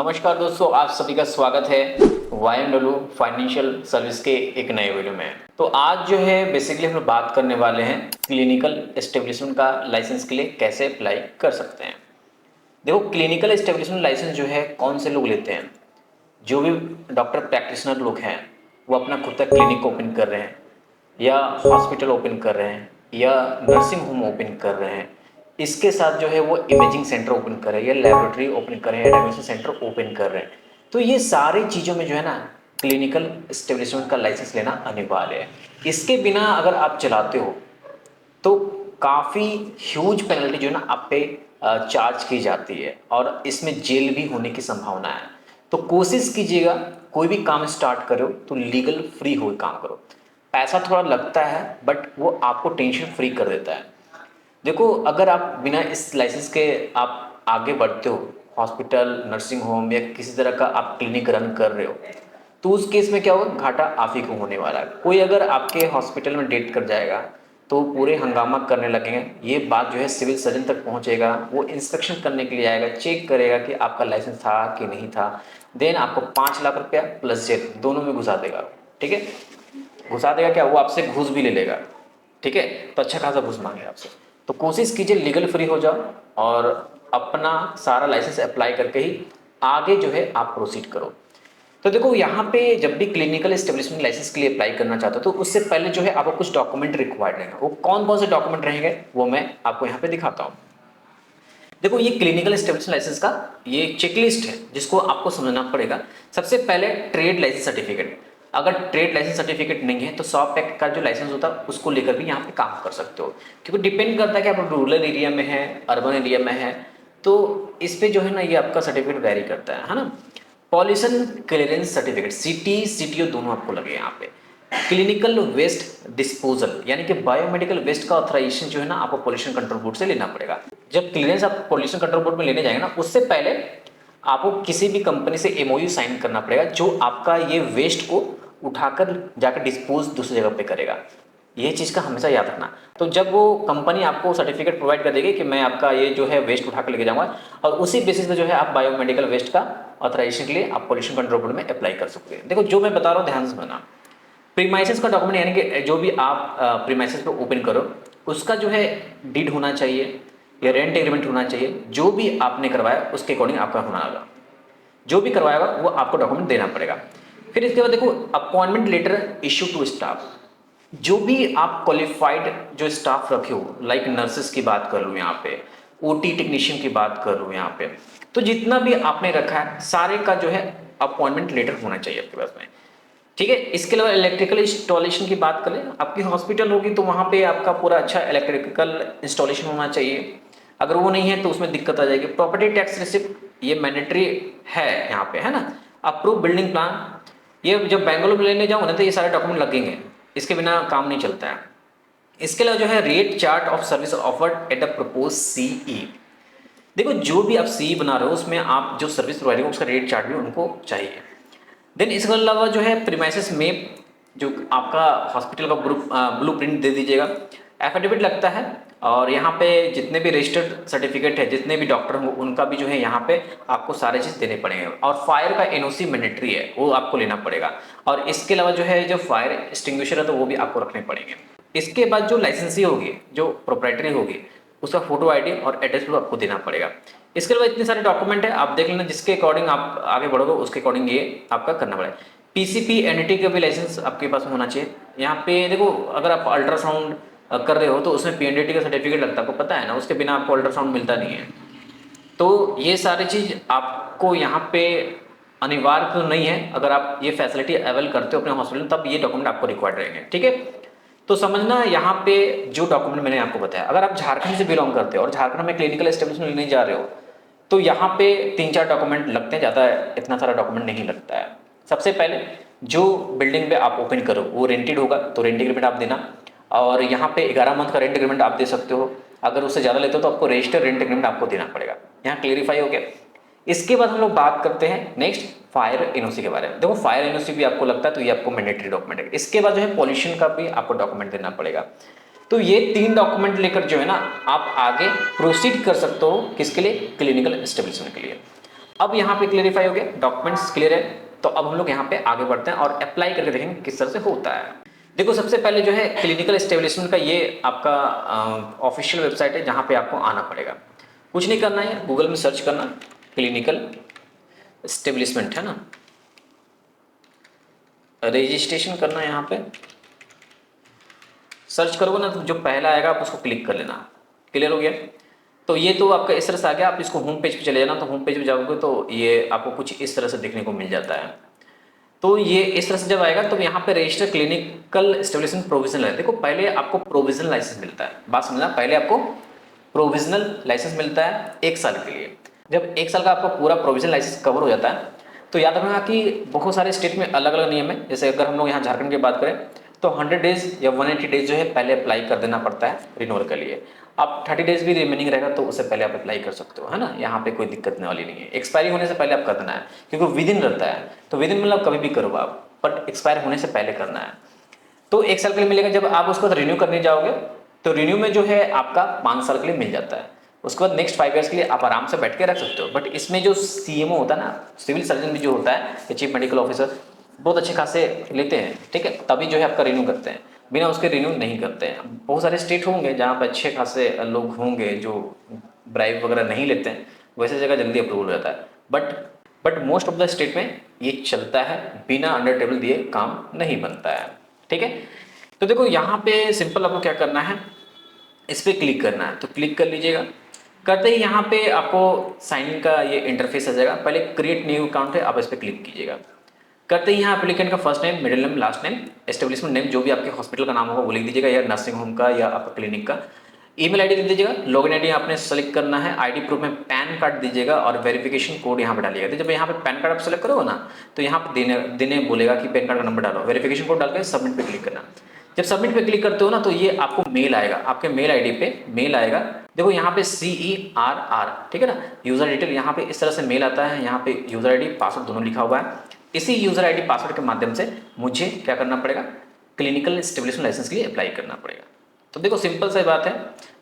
नमस्कार दोस्तों, आप सभी का स्वागत है YMW फाइनेंशियल सर्विस के एक नए वीडियो में। तो आज जो है बेसिकली हम लोग बात करने वाले हैं क्लिनिकल एस्टेब्लिशमेंट का लाइसेंस के लिए कैसे अप्लाई कर सकते हैं। देखो, क्लिनिकल एस्टेब्लिशमेंट लाइसेंस जो है कौन से लोग लेते हैं? जो भी डॉक्टर प्रैक्टिशनर लोग हैं वो अपना खुद का क्लिनिक ओपन कर रहे हैं, या हॉस्पिटल ओपन कर रहे हैं, या नर्सिंग होम ओपन कर रहे हैं। इसके साथ जो है वो इमेजिंग सेंटर ओपन कर रहे हैं, या लेबोरेटरी ओपन कर रहे हैं, या डायग्नोस्टिक सेंटर ओपन कर रहे हैं। तो ये सारी चीज़ों में जो है ना क्लिनिकल एस्टेब्लिशमेंट का लाइसेंस लेना अनिवार्य है। इसके बिना अगर आप चलाते हो तो काफ़ी ह्यूज पेनल्टी जो है ना आप पे चार्ज की जाती है, और इसमें जेल भी होने की संभावना है। तो कोशिश कीजिएगा कोई भी काम स्टार्ट करो तो लीगल फ्री हो काम करो। पैसा थोड़ा लगता है बट वो आपको टेंशन फ्री कर देता है। देखो, अगर आप बिना इस लाइसेंस के आप आगे बढ़ते हो, हॉस्पिटल, नर्सिंग होम या किसी तरह का आप क्लिनिक रन कर रहे हो, तो उस केस में क्या होगा, घाटा आप ही को होने वाला है। कोई अगर आपके हॉस्पिटल में डेट कर जाएगा तो पूरे हंगामा करने लगेंगे। ये बात जो है सिविल सर्जन तक पहुंचेगा, वो इंस्पेक्शन करने के लिए आएगा, चेक करेगा कि आपका लाइसेंस था कि नहीं था। देन आपको 5 लाख रुपया प्लस जेल दोनों में घुसा देगा। ठीक है, घुसा देगा क्या, वो आपसे घूस भी ले लेगा। ठीक है, तो अच्छा खासा घूस मांगे आपसे। तो कोशिश कीजिए लीगल फ्री हो जाओ और अपना सारा लाइसेंस अप्लाई करके ही आगे जो है आप प्रोसीड करो। तो देखो, यहाँ पे जब भी क्लिनिकल एस्टेब्लिशमेंट लाइसेंस के लिए अप्लाई करना चाहते हो तो उससे पहले जो है आपको कुछ डॉक्यूमेंट रिक्वायर्ड रहेंगे। वो कौन कौन से डॉक्यूमेंट रहेंगे वो मैं आपको यहाँ पे दिखाता हूँ। देखो, ये क्लिनिकल एस्टेब्लिशमेंट लाइसेंस का ये चेकलिस्ट है जिसको आपको समझना पड़ेगा। सबसे पहले ट्रेड लाइसेंस सर्टिफिकेट। अगर ट्रेड लाइसेंस सर्टिफिकेट नहीं है तो शॉप एक्ट का जो लाइसेंस होता है उसको लेकर भी यहाँ पे काम कर सकते हो, क्योंकि डिपेंड करता है कि आप रूरल एरिया में है, अर्बन एरिया में है। तो इस पे जो है ना ये आपका सर्टिफिकेट वेरी करता है ना। Pollution clearance certificate, city CTO दोनों आपको लगे यहाँ पे। क्लिनिकल वेस्ट डिस्पोजल यानी कि बायोमेडिकल वेस्ट का ऑथराइजेशन जो है ना आपको पोल्यूशन कंट्रोल बोर्ड से लेना पड़ेगा। जब क्लियरेंस आप पोल्यूशन कंट्रोल बोर्ड में लेने जाएंगे ना, उससे पहले आपको किसी भी कंपनी से एमओयू साइन करना पड़ेगा जो आपका ये वेस्ट को उठाकर जाकर डिस्पोज दूसरी जगह पे करेगा। ये चीज़ का हमेशा याद रखना। तो जब वो कंपनी आपको सर्टिफिकेट प्रोवाइड कर देगी कि मैं आपका ये जो है वेस्ट उठा कर लेके जाऊंगा, और उसी बेसिस पे जो है आप बायोमेडिकल वेस्ट का ऑथराइजेशन के लिए आप पोल्यूशन कंट्रोल बोर्ड में अप्लाई कर सकते हैं। देखो, जो मैं बता रहा हूँ ध्यान से सुनना। प्रीमाइसेस का डॉक्यूमेंट यानी कि जो भी आप प्रीमाइसेस पे ओपन करो उसका जो है डीड होना चाहिए या रेंट एग्रीमेंट होना चाहिए। जो भी आपने करवाया उसके अकॉर्डिंग आपका होना होगा। जो भी करवाएगा वो आपको डॉक्यूमेंट देना पड़ेगा। फिर इसके बाद देखो, appointment letter issue to staff. जो भी आप क्वालिफाइड जो स्टाफ रखे हो, लाइक नर्सेस की बात कर लूँ यहाँ पे, ओटी टेक्नीशियन की बात कर लूँ यहाँ पे, तो जितना भी आपने रखा है सारे का जो है अपॉइंटमेंट लेटर होना चाहिए आपके पास में। ठीक है, इसके अलावा इलेक्ट्रिकल इंस्टॉलेशन की बात करें, आपकी हॉस्पिटल होगी तो वहाँ पे आपका पूरा अच्छा इलेक्ट्रिकल इंस्टॉलेशन होना चाहिए। अगर वो नहीं है तो उसमें दिक्कत आ जाएगी। प्रॉपर्टी टैक्स रिसिप्ट ये मैंडेटरी है यहाँ पे, है ना। अप्रूव बिल्डिंग प्लान, ये जब बैंगलोर में लेने जाओ ना तो ये सारे डॉक्यूमेंट लगेंगे, इसके बिना काम नहीं चलता है। इसके अलावा जो है rate chart of service offered at the propose CE. देखो, जो भी आप सीई बना रहे हो उसमें आप जो सर्विस प्रोवाइड करो उसका रेट चार्ट भी उनको चाहिए। देन इसके अलावा जो है प्रीमाइसेस में जो आपका हॉस्पिटल का ब्लू प्रिंट दे दीजिएगा। एफिडेविट लगता है, और यहाँ पे जितने भी रजिस्टर्ड सर्टिफिकेट है, जितने भी डॉक्टर हों उनका भी जो है यहाँ पे आपको सारे चीज़ देने पड़ेंगे। और फायर का एनओसी मैंडेटरी है, वो आपको लेना पड़ेगा। और इसके अलावा जो है जो फायर एक्सटिंग्विशर है तो वो भी आपको रखने पड़ेंगे। इसके बाद जो लाइसेंसी होगी, जो प्रोप्राइटरी होगी, उसका फोटो आईडी और एड्रेस भी आपको देना पड़ेगा। इसके अलावा इतने सारे डॉक्यूमेंट है, आप देख लेना जिसके अकॉर्डिंग आप आगे बढ़ोगे उसके अकॉर्डिंग ये आपका करना पड़ेगा। पीसीपी एनटी का भी लाइसेंस आपके पास में होना चाहिए। यहाँ पे देखो, अगर आप अल्ट्रासाउंड कर रहे हो तो उसमें पीएनडीटी का सर्टिफिकेट लगता है, आपको पता है ना, उसके बिना आपको अल्ट्रासाउंड मिलता नहीं है। तो ये सारी चीज़ आपको यहाँ पे अनिवार्य तो नहीं है, अगर आप ये फैसिलिटी अवेल करते हो अपने हॉस्पिटल में तब ये डॉक्यूमेंट आपको रिक्वायर्ड रहेंगे। ठीक है, तो समझना यहाँ पे जो डॉक्यूमेंट मैंने आपको बताया, अगर आप झारखंड से बिलोंग करते हो और झारखंड में क्लिनिकल एस्टेब्लिशमेंट लेने जा रहे हो तो यहाँ पे 3-4 डॉक्यूमेंट लगते हैं, ज़्यादा इतना सारा डॉक्यूमेंट नहीं लगता है। सबसे पहले जो बिल्डिंग पे आप ओपन करो वो रेंटेड होगा तो रेंट एग्रीमेंट आप देना, और यहाँ पे 11 मंथ का रेंट एग्रीमेंट आप दे सकते हो। अगर उससे ज़्यादा लेते हो तो आपको रजिस्टर रेंट एग्रीमेंट आपको देना पड़ेगा। यहाँ क्लियरिफाई हो गया। इसके बाद हम लोग बात करते हैं नेक्स्ट फायर एनओसी के बारे में। देखो, फायर एनओसी भी आपको लगता है तो ये आपको मैंडेटरी डॉक्यूमेंट है। इसके बाद जो है पॉल्यूशन का भी आपको डॉक्यूमेंट देना पड़ेगा। तो ये 3 डॉक्यूमेंट लेकर जो है ना आप आगे प्रोसीड कर सकते हो, किसके लिए, क्लिनिकल एस्टेब्लिशमेंट के लिए। अब यहाँ पे क्लियरिफाई हो गया, डॉक्यूमेंट्स क्लियर है। तो अब हम लोग यहाँ पे आगे बढ़ते हैं और अप्लाई करके देखेंगे किस तरह से होता है। देखो सबसे पहले जो है क्लिनिकल एस्टेब्लिशमेंट का ये आपका ऑफिशियल वेबसाइट है जहाँ पे आपको आना पड़ेगा। कुछ नहीं करना है, गूगल में सर्च करना क्लिनिकल एस्टेब्लिशमेंट है ना, रजिस्ट्रेशन करना है। यहाँ पे सर्च करोगे ना तो जो पहला आएगा आप उसको क्लिक कर लेना। क्लियर हो गया? तो ये तो आपका इस तरह से आ गया। आप इसको होम पेज पे चले जाना, तो होम पेज पे जाओगे तो ये आपको कुछ इस तरह से देखने को मिल जाता है। तो ये इस तरह से जब आएगा तो यहाँ पे रजिस्टर क्लिनिकल एस्टेब्लिशमेंट प्रोविजनल है। देखो पहले आपको प्रोविजनल लाइसेंस मिलता है, बात समझना, पहले आपको प्रोविजनल लाइसेंस मिलता है 1 साल के लिए। जब 1 साल का आपका पूरा प्रोविजनल लाइसेंस कवर हो जाता है तो याद रखना कि बहुत सारे स्टेट में अलग अलग नियम है। जैसे अगर हम लोग यहाँ झारखंड की बात करें तो 100 डेज या 180 डेज जो है पहले अप्लाई कर देना पड़ता है रिन्यूअल के लिए। आप 30 डेज भी रिमेनिंग रहेगा तो उससे पहले आप अप्लाई कर सकते हो, है ना। यहाँ पे कोई दिक्कत नहीं वाली नहीं है। एक्सपायरी होने से पहले आप कर देना है, क्योंकि विद इन रहता है। तो विद इन मतलब कभी भी करो आप, बट एक्सपायर होने से पहले करना है। तो 1 साल के लिए मिलेगा। जब आप उसको रिन्यू करने जाओगे तो रिन्यू में जो है आपका 5 साल के लिए मिल जाता है। उसके बाद नेक्स्ट 5 ईयर्स के लिए आप आराम से बैठ के रख सकते हो। बट इसमें जो सीएमओ होता है ना, सिविल सर्जन भी जो होता है, चीफ मेडिकल ऑफिसर, बहुत अच्छे खासे लेते हैं, ठीक है। तभी जो है आपका रिन्यू करते हैं, बिना उसके रिन्यू नहीं करते हैं। बहुत सारे स्टेट होंगे जहाँ पर अच्छे खासे लोग होंगे जो ब्राइब वगैरह नहीं लेते हैं, वैसे जगह जल्दी अप्रूवल हो जाता है। But most of the state में ये चलता है, बिना अंडर टेबल दिए काम नहीं बनता है, ठीक है। तो देखो यहाँ पे सिंपल आपको क्या करना है, इस पर क्लिक करना है। तो क्लिक कर लीजिएगा। करते ही यहाँ पे आपको साइन इन का ये इंटरफेस आ जाएगा। पहले क्रिएट न्यू अकाउंट है, आप इस पर क्लिक कीजिएगा। करते ही यहाँ एप्लीकेंट का first name, middle name, last name, establishment name, जो भी आपके हॉस्पिटल का नाम होगा वो लिख दीजिएगा, या नर्सिंग होम का या आपका क्लिनिक का। ईमेल आईडी दे दीजिएगा। लॉगिन आईडी आपने सेलेक्ट करना है। आईडी प्रूफ में पैन कार्ड दीजिएगा और वेरिफिकेशन कोड यहाँ पे डालिएगा। तो जब यहाँ पे पैन कार्ड आप सेलेक्ट करोगे ना तो यहाँ पे देने बोलेगा कि पैन कार्ड का नंबर डालो, वेरिफिकेशन कोड डाल के सबमिट पे क्लिक करना। जब सबमिट पे क्लिक करते हो ना तो ये आपको मेल आएगा, आपके मेल आईडी पे मेल आएगा। देखो यहाँ पे CERR, ठीक है ना, यूजर डिटेल। यहाँ पे इस तरह से मेल आता है। यहाँ पे यूजर आईडी पासवर्ड दोनों लिखा हुआ है। इसी यूजर आईडी पासवर्ड के माध्यम से मुझे क्या करना पड़ेगा, क्लिनिकल एस्टेब्लिशमेंट लाइसेंस के लिए अप्लाई करना पड़ेगा। तो देखो सिंपल सी बात है।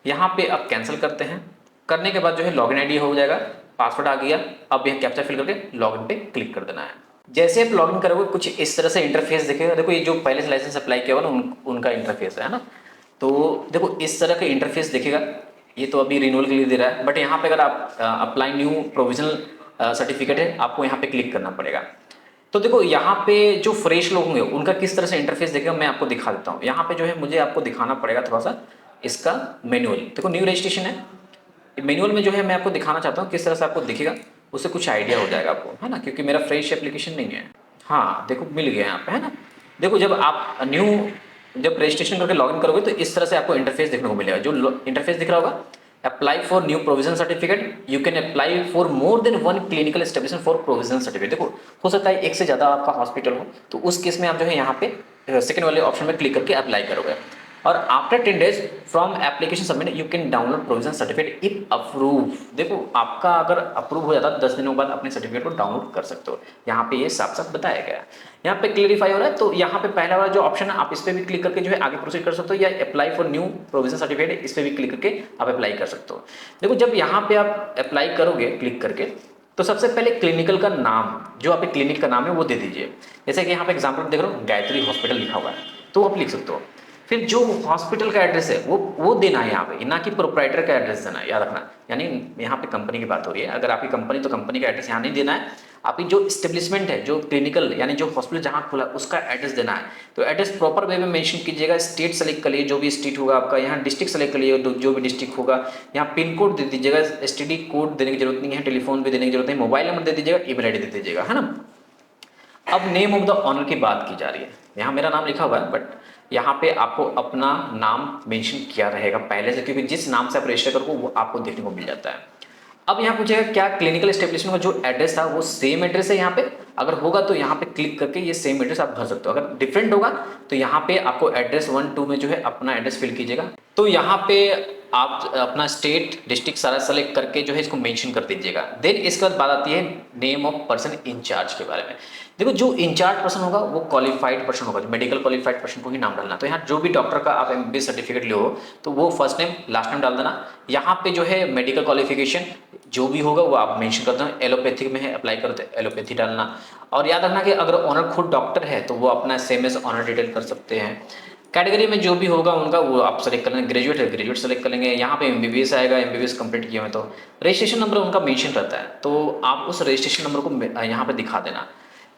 यहाँ पे आप कैंसिल करते हैं। करने के बाद जो है लॉगिन आईडी हो जाएगा, पासवर्ड आ गया। अब यह कैप्चा फिल करके लॉगिन पे क्लिक कर देना है। जैसे आप लॉगिन करोगे कुछ इस तरह से इंटरफेस दिखेगा। देखो ये जो पहले से लाइसेंस अप्लाई किया हुआ ना उनका इंटरफेस है ना। तो देखो इस तरह का इंटरफेस दिखेगा। ये तो अभी रिन्यूअल के लिए दे रहा है, बट यहाँ पे अगर आप अप्लाई न्यू प्रोविजनल सर्टिफिकेट है, आपको यहाँ पे क्लिक करना पड़ेगा। तो देखो यहाँ पे जो फ्रेश लोग होंगे उनका किस तरह से इंटरफेस दिखेगा मैं आपको दिखा देता हूँ। यहाँ पे जो है मुझे आपको दिखाना पड़ेगा थोड़ा सा इसका मैनुअल। देखो न्यू रजिस्ट्रेशन है, मैनुअल में जो है मैं आपको दिखाना चाहता हूँ किस तरह से आपको दिखेगा, उससे कुछ आइडिया हो जाएगा आपको, है ना, क्योंकि मेरा फ्रेश एप्लीकेशन नहीं है। हाँ देखो मिल गया यहाँ पे, है ना। देखो जब आप जब रजिस्ट्रेशन करके लॉगिन करोगे तो इस तरह से आपको इंटरफेस देखने को मिलेगा। जो इंटरफेस दिख रहा होगा, apply for new provision certificate, you can apply for more than 1 clinical establishment for provisional certificate. देखो हो सकता है एक से ज़्यादा आपका हॉस्पिटल हो, तो उस केस में आप जो है यहाँ पे सेकंड वाले ऑप्शन में क्लिक करके अप्लाई करोगे। और after 10 days from application submit you can download provision certificate if approve. देखो आपका अगर अप्रूव हो जाता है 10 दिनों बाद अपने सर्टिफिकेट को डाउनलोड कर सकते हो। यहाँ पे ये साफ साफ बताया गया है। यहाँ पे क्लियरिफाई हो रहा है। तो यहाँ पे पहला वाला जो ऑप्शन है आप इस पर भी क्लिक करके जो है आगे प्रोसीड कर सकते हो, या apply for new provision certificate इस पर भी क्लिक करके आप अप्लाई कर सकते हो। देखो जब यहाँ पे आप अप्लाई करोगे क्लिक करके तो सबसे पहले क्लिनिकल का नाम, जो आपके क्लिनिक का नाम है वो दे दीजिए। जैसे कि यहाँ पे एग्जाम्पल देख रहे हो गायत्री हॉस्पिटल लिखा हुआ है, तो आप लिख सकते हो। फिर जो हॉस्पिटल का एड्रेस है वो देना है यहाँ पे, ना कि प्रोप्राइटर का एड्रेस देना है, याद रखना। यानी यहाँ पे कंपनी की बात हो रही है। अगर आपकी कंपनी तो कंपनी का एड्रेस यहाँ नहीं देना है। आपकी जो एस्टेब्लिशमेंट है, जो क्लिनिकल यानी जो हॉस्पिटल जहाँ खुला उसका एड्रेस देना है। तो एड्रेस प्रॉपर वे में मेंशन कीजिएगा। स्टेट सेलेक्ट कर लिए, जो भी स्टेट होगा आपका। यहाँ डिस्ट्रिक्ट सेलेक्ट कर लिए, जो भी डिस्ट्रिक्ट होगा। यहाँ पिन कोड दे दीजिएगा। STD कोड देने की जरूरत नहीं है, टेलीफोन भी देने की जरूरत नहीं, मोबाइल नंबर दे दीजिएगा, ईमेल आईडी दे दीजिएगा, है ना। अब नेम ऑफ द ऑनर की बात की जा रही है। यहाँ मेरा नाम लिखा हुआ है, बट यहाँ पे आपको अपना नाम मेंशन किया रहेगा पहले से, क्योंकि जिस नाम से आप रजिस्टर करोगे वो आपको देखने को मिल जाता है। अब यहाँ पूछेगा क्या क्लिनिकल एस्टेब्लिशमेंट का जो एड्रेस था वो सेम एड्रेस है यहाँ पे। अगर होगा तो यहाँ पे क्लिक करके ये सेम एड्रेस आप भर सकते हो। अगर डिफरेंट होगा तो यहाँ पे आपको एड्रेस 1 2 में जो है अपना एड्रेस फिल कीजिएगा। तो यहाँ पे आप अपना स्टेट डिस्ट्रिक्ट सारा सेलेक्ट करके जो है इसको मेंशन कर दीजिएगा। देन इसके बाद बात आती है नेम ऑफ पर्सन इंचार्ज के बारे में। देखो जो इंचार्ज पर्सन होगा वो क्वालिफाइड पर्सन होगा, जो मेडिकल क्वालिफाइड पर्सन को ही नाम डालना। तो यहाँ जो भी डॉक्टर का आप एमबीबीएस सर्टिफिकेट ले हो तो वो फर्स्ट नेम लास्ट नेम डाल देना। यहाँ पे जो है मेडिकल क्वालिफिकेशन जो भी होगा वो आप मेंशन कर देना। एलोपैथिक में है अप्लाई करो तो एलोपैथी डालना। और याद रखना कि अगर ऑनर खुद डॉक्टर है तो वो अपना सेम एस ऑनर डिटेल कर सकते हैं। कैटेगरी में जो भी होगा उनका वो आप सेलेक्ट कर लेंगे। ग्रेजुएट है ग्रेजुएट सेलेक्ट कर लेंगे। यहाँ पे एमबीबीएस आएगा, एमबीबीएस कंप्लीट किया है तो रजिस्ट्रेशन नंबर उनका मेंशन रहता है, तो आप उस रजिस्ट्रेशन नंबर को यहाँ पे दिखा देना।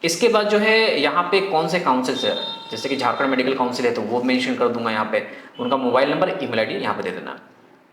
इसके बाद जो है यहाँ पे कौन से काउंसिल से, जैसे कि झारखंड मेडिकल काउंसिल है तो वो मेंशन कर दूंगा यहाँ पे। उनका मोबाइल नंबर ईमेल आईडी यहाँ पे दे देना।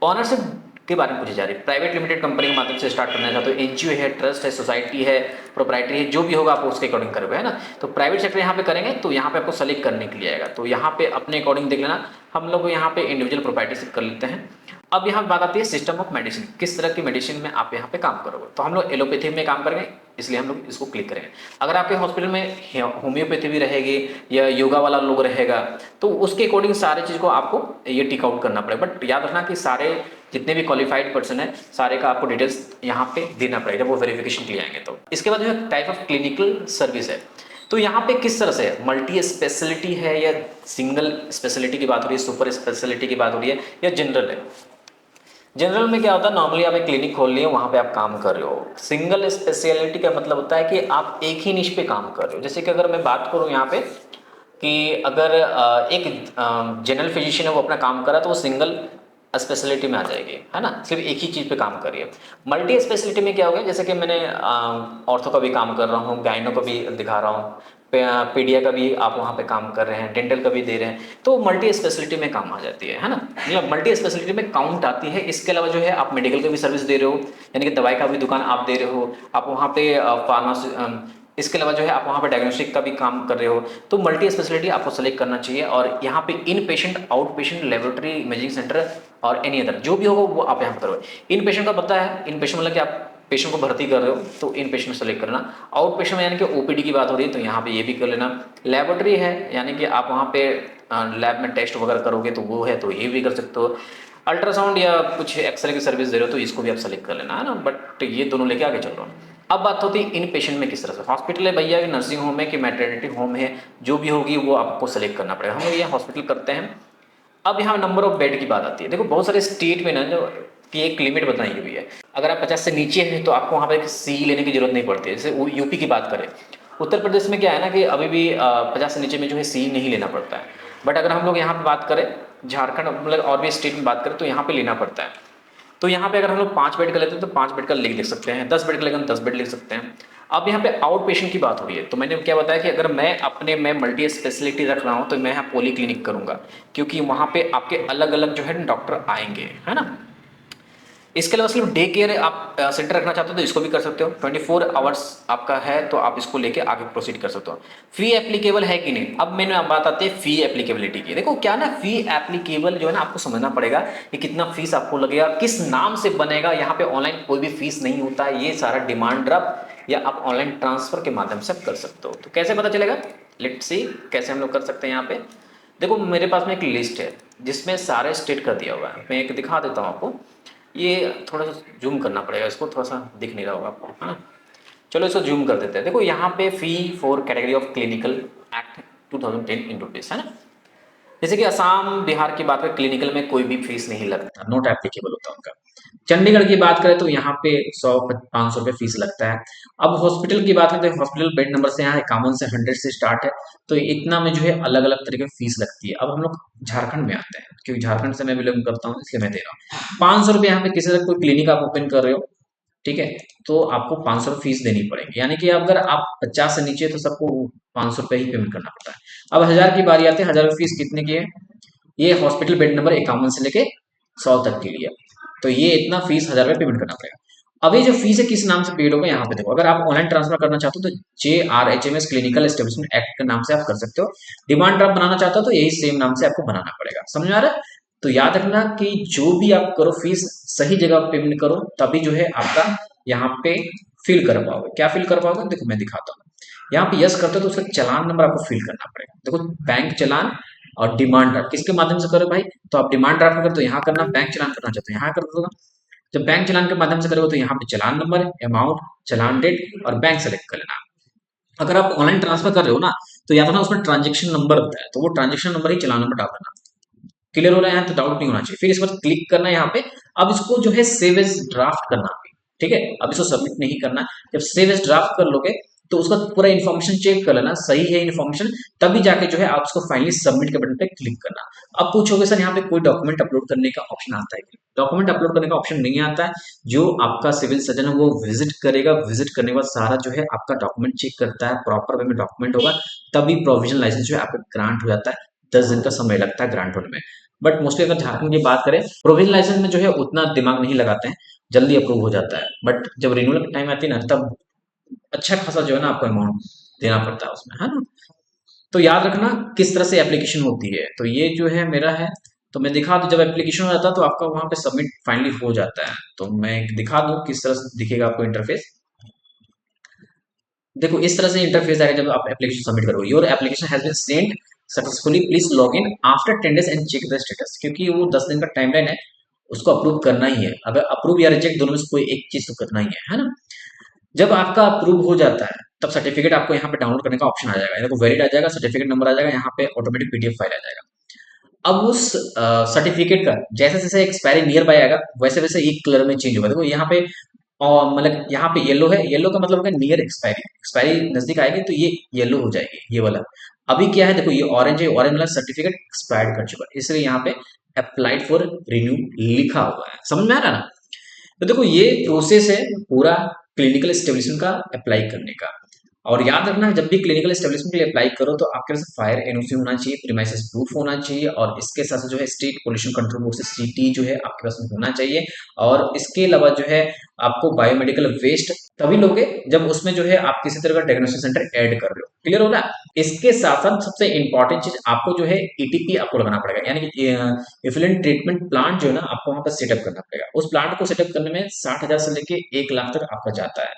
ऑनरशिप के बारे में पूछी जा रही है। प्राइवेट लिमिटेड कंपनी के माध्यम से स्टार्ट करना चाहते हो, एनजीओ है, ट्रस्ट है, सोसाइटी है, प्रोप्राइटरी है, जो भी होगा आप उसके अकॉर्डिंग करोगे, है ना। तो प्राइवेट सेक्टर यहाँ पे करेंगे तो यहाँ पे आपको सेलेक्ट करने के लिए आएगा, तो यहाँ पे अपने अकॉर्डिंग देख लेना। हम लोग यहाँ पे इंडिविजुअल प्रोप्राइटरशिप कर लेते हैं। अब यहाँ बात आती है सिस्टम ऑफ मेडिसिन, किस तरह की मेडिसिन में आप यहाँ पे काम करोगे। तो हम लोग एलोपैथी में काम करेंगे, इसलिए हम लोग इसको क्लिक करेंगे। अगर आपके हॉस्पिटल में होम्योपैथी भी रहेगी या योगा वाला लोग रहेगा तो उसके अकॉर्डिंग सारे चीज़ को आपको ये टिक आउट करना पड़ेगा। बट याद रखना कि सारे जितने भी क्वालिफाइड पर्सन है सारे का आपको डिटेल्स यहाँ पे देना पड़ेगा जब वो वेरिफिकेशन के लिए आएंगे। तो इसके बाद जो है टाइप ऑफ क्लिनिकल सर्विस है, तो यहाँ पे किस तरह से मल्टी स्पेशलिटी है या सिंगल स्पेशलिटी की बात हो रही है, सुपर स्पेशलिटी की बात हो रही है या जनरल है। जनरल में क्या होता है, नॉर्मली आप एक क्लिनिक खोल लिए वहाँ पे आप काम कर रहे हो। सिंगल स्पेशलिटी का मतलब होता है कि आप एक ही निश पे काम कर रहे हो। जैसे कि अगर मैं बात करूँ यहाँ पे कि अगर एक जनरल फिजिशियन है वो अपना काम कर रहा है तो वो सिंगल स्पेशलिटी में आ जाएगी, है ना, सिर्फ एक ही चीज़ पे काम कर रही है। मल्टी स्पेशलिटी में क्या हो गया, जैसे कि मैंने ऑर्थो का भी काम कर रहा हूँ, गाइनो का भी दिखा रहा हूँ, पीडिया का भी आप वहाँ पे काम कर रहे हैं, डेंटल का भी दे रहे हैं, तो मल्टी स्पेशलिटी में काम आ जाती है ना। मतलब मल्टी स्पेशलिटी में काउंट आती है। इसके अलावा जो है आप मेडिकल का भी सर्विस दे रहे हो, यानी कि दवाई का भी दुकान आप दे रहे हो, आप वहाँ पे फार्मासी, इसके अलावा जो है आप वहाँ पे डायग्नोस्टिक का भी काम कर रहे हो, तो मल्टी स्पेशलिटी आपको सेलेक्ट करना चाहिए। और यहाँ पे in patient, out patient, laboratory, imaging centre और एनी अदर जो भी होगा वो आप यहाँ पर करोगे। इन पेशेंट का पता है, इन पेशेंट मतलब कि आप पेशेंट को भर्ती कर रहे हो तो इन पेशेंट सेलेक्ट करना। आउट पेशेंट में यानी कि ओपीडी की बात हो रही है तो यहाँ पे ये भी कर लेना। लेबोरेटरी है यानी कि आप वहाँ पे लैब में टेस्ट वगैरह करोगे तो वो है, तो ये भी कर सकते हो। अल्ट्रासाउंड या कुछ एक्सरे की सर्विस दे रहे हो तो इसको भी आप सेलेक्ट कर लेना, है ना। बट ये दोनों लेके आगे चल रहा हूँ। अब बात होती है इन पेशेंट में किस तरह से, हॉस्पिटल है भैया कि नर्सिंग होम है कि मैटरनिटी होम है, जो भी होगी वो आपको सेलेक्ट करना पड़ेगा। हम लोग ये हॉस्पिटल करते हैं। अब यहाँ नंबर ऑफ बेड की बात आती है। देखो बहुत सारे स्टेट में ना जो की एक लिमिट बताई हुई है, अगर आप 50 से नीचे हैं तो आपको वहाँ पे सी लेने की जरूरत नहीं पड़ती है। जैसे यूपी की बात करें, उत्तर प्रदेश में क्या है ना कि अभी भी 50 से नीचे में जो है सी नहीं लेना पड़ता है। बट अगर हम लोग यहाँ पे बात करें झारखंड मतलब और भी स्टेट में बात करें तो यहाँ पे लेना पड़ता है। तो यहाँ पे अगर हम लोग 5 बेड का लेते हैं तो 5 बेड का लिख सकते हैं, 10 बेड का लेकर 10 बेड लिख सकते हैं। अब यहाँ पे आउट पेशेंट की बात हो रही है तो मैंने क्या बताया कि अगर मैं अपने में मल्टी स्पेशलिटी रख रहा हूँ तो मैं यहाँ पॉली क्लिनिक करूँगा, क्योंकि वहाँ पे आपके अलग अलग जो है डॉक्टर आएंगे, है ना। इसके अलावा सिर्फ डे केयर आप सेंटर रखना चाहते हो तो इसको भी कर सकते हो। 24 आवर्स आपका है तो आप इसको लेके आगे प्रोसीड कर सकते हो। फी एप्लीकेबल है कि नहीं, अब मैंने बात आती है फी एप्लीकेबिलिटी की। देखो क्या ना, फी एप्लीकेबल जो है ना आपको समझना पड़ेगा कि कितना फीस आपको लगेगा, किस नाम से बनेगा। यहाँ पे ऑनलाइन कोई भी फीस नहीं होता है, ये सारा डिमांड ड्राफ्ट या आप ऑनलाइन ट्रांसफर के माध्यम से कर सकते हो। तो कैसे पता चलेगा, लेट्स सी कैसे हम लोग कर सकते हैं। यहाँ पे देखो मेरे पास में एक लिस्ट है जिसमें सारे स्टेट का दिया हुआ है, मैं एक दिखा देता हूँ आपको। ये थोड़ा सा जूम करना पड़ेगा, इसको थोड़ा सा दिख नहीं रहा होगा आपको, है ना। चलो इसको जूम कर देते हैं। देखो यहाँ पे fee for category of clinical act 2010 in rupees, है ना। जैसे कि असम बिहार की बात करें क्लिनिकल में कोई भी फीस नहीं लगता, नॉट एप्लीकेबल होता उनका। चंडीगढ़ की बात करें तो यहाँ पे 100-500 रुपये फीस लगता है। अब हॉस्पिटल की बात करें तो हॉस्पिटल बेड नंबर से यहाँ 51 से 100 से स्टार्ट है, तो इतना में जो है अलग अलग तरीके की फीस लगती है। अब हम लोग झारखंड में आते हैं, क्योंकि झारखंड से मैं बिलोंग करता हूँ इसलिए मैं दे रहा हूँ। 500 रुपये यहाँ पे किसी तरह कोई क्लिनिक आप ओपन कर रहे हो, ठीक है, तो आपको 500 फीस देनी पड़ेगी। यानी कि अगर आप 50 से नीचे तो सबको 500 रुपये ही पेमेंट करना पड़ता है। अब 1000 की बारी आती है, 1000 फीस कितने की है, ये हॉस्पिटल बेड नंबर 51 से लेके 100 तक के लिए, तो ये इतना फीस 1000 रुपये पेमेंट करना पड़ेगा। अब ये जो फीस है किस नाम से पेड होगा, यहाँ पे देखो। अगर आप ऑनलाइन ट्रांसफर करना चाहते हो तो JRHMS क्लिनिकल एस्टेब्लिशमेंट एक्ट के नाम से आप कर सकते हो। डिमांड ड्राफ्ट बनाना चाहते हो तो यही सेम नाम से आपको बनाना पड़ेगा। समझ में आ रहा है। तो याद रखना कि जो भी आप करो फीस सही जगह पेमेंट करो, तभी जो है आपका यहाँ पे फिल कर पाओगे। क्या फिल कर पाओगे, देखो मैं दिखाता हूँ। यहाँ पे यस करते हो तो उसका चालान नंबर आपको फिल करना पड़ेगा। देखो बैंक चालान और डिमांड ड्राफ्ट किसके माध्यम से करो भाई, तो आप डिमांड ड्राफ्ट अगर तो यहाँ करना, बैंक चलान करना चाहते हो यहाँ कर दो। जब बैंक चलान के माध्यम से करोगे तो यहाँ पे चलान नंबर, अमाउंट, चलान डेट और बैंक सेलेक्ट कर लेना। अगर आप ऑनलाइन ट्रांसफर कर रहे हो ना, तो या तो ना उसमें ट्रांजेक्शन नंबर होता है, तो वो ट्रांजेक्शन नंबर ही चलान नंबर डाल देना। क्लियर हो रहा है यहाँ, तो डाउट नहीं होना चाहिए। फिर इस पर क्लिक करना है यहाँ पे। अब इसको जो है सेव एज ड्राफ्ट करना है, ठीक है। अब इसको सबमिट नहीं करना। जब सेव एज ड्राफ्ट कर लोगे तो उसका पूरा इन्फॉर्मेशन चेक कर लेना, सही है इन्फॉर्मेशन, तभी जाके जो है आप उसको फाइनली सबमिट के बटन पे क्लिक करना। अब पूछोगे सर यहाँ पे कोई डॉक्यूमेंट अपलोड करने का ऑप्शन आता है? डॉक्यूमेंट अपलोड करने का ऑप्शन नहीं आता है। जो आपका सिविल सर्जन है वो विजिट करेगा, विजिट करने के बाद सारा जो है आपका डॉक्यूमेंट चेक करता है, प्रॉपर वे में डॉक्यूमेंट होगा, तभी प्रोविजनल लाइसेंस जो है आपका ग्रांट हो जाता है। 10 दिन का समय लगता है ग्रांट होने में। बट मोस्टली अगर झारखंड की बात करें, प्रोविजनल लाइसेंस में जो है उतना दिमाग नहीं लगाते हैं, जल्दी अप्रूव हो जाता है। बट जब रिन्यूअल की टाइम आती है ना, तब अच्छा खासा जो है ना आपको अमाउंट देना पड़ता है उसमें, है ना। तो याद रखना किस तरह से एप्लीकेशन होती है। तो ये जो है मेरा है, तो मैं दिखा दूं, जब एप्लीकेशन हो जाता है तो आपका वहां पे सबमिट फाइनली हो जाता है। तो मैं दिखा दूं किस तरह से दिखेगा आपको इंटरफेस। देखो इस तरह से इंटरफेस आएगा जब आप एप्लीकेशन सबमिट करोगे। Your application has been send successfully, please log in after 10 days and check the status. क्योंकि वो 10 दिन का टाइमलाइन है, उसको अप्रूव करना ही है। अगर अप्रूव या रिजेक्ट दोनों में से कोई एक चीज तो करना ही है ना। जब आपका अप्रूव हो जाता है तब सर्टिफिकेट आपको यहाँ पे डाउनलोड करने का ऑप्शन आ जाएगा। देखो वैलिड आ जाएगा, सर्टिफिकेट नंबर आ जाएगा, यहाँ पे ऑटोमेटिक पीडीएफ फाइल आ जाएगा। अब उस सर्टिफिकेट का जैसे जैसे एक्सपायरी नियर बाय आएगा, वैसे वैसे एक कलर में चेंज होगा। देखो यहाँ पे और मतलब यहाँ पे येलो है, येलो का मतलब होगा नियर एक्सपायरी, एक्सपायरी नजदीक आएगी तो ये येलो हो जाएगी, ये वाला। अभी क्या है, देखो ये ऑरेंज है, ऑरेंज वाला सर्टिफिकेट एक्सपायर्ड कर चुका है, इसलिए यहाँ पे अप्लाइड फॉर रिन्यू लिखा हुआ है। समझ में आ रहा है ना। तो देखो ये प्रोसेस है पूरा क्लिनिकल एस्टेब्लिशमेंट का अप्लाई करने का। और याद रखना जब भी क्लिनिकल एस्टेब्लिशमेंट के लिए अप्लाई करो तो आपके पास फायर एनओसी होना चाहिए, प्रीमाइसेस प्रूफ होना चाहिए, और इसके साथ जो है स्टेट पोल्यूशन कंट्रोल बोर्ड से सीटी जो है आपके पास होना चाहिए। और इसके अलावा जो है आपको बायोमेडिकल वेस्ट तभी लोगे जब उसमें जो है आप किसी तरह का डायग्नोस्टिक सेंटर ऐड कर रहे हो। क्लियर होगा। इसके साथ साथ सबसे इंपॉर्टेंट चीज आपको जो है ईटीपी आपको लगाना पड़ेगा, यानी कि इफ्लुएंट ट्रीटमेंट प्लांट जो है ना आपको वहां पर सेटअप करना पड़ेगा। उस प्लांट को सेटअप करने में 60,000 से लेके 1 लाख तक आपका जाता है।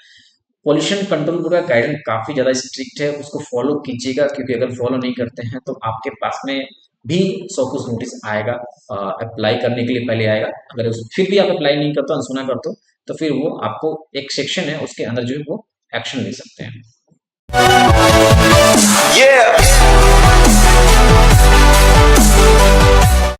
पॉल्यूशन कंट्रोल बोर्ड का गाइडेंस काफी ज्यादा स्ट्रिक्ट है, उसको फॉलो कीजिएगा, क्योंकि अगर फॉलो नहीं करते हैं तो आपके पास में भी 100 कुछ नोटिस आएगा। अप्लाई करने के लिए पहले आएगा, अगर फिर भी आप अप्लाई नहीं करते, अनसुना करते हो, तो फिर वो आपको एक सेक्शन है उसके अंदर जो है वो एक्शन ले सकते हैं।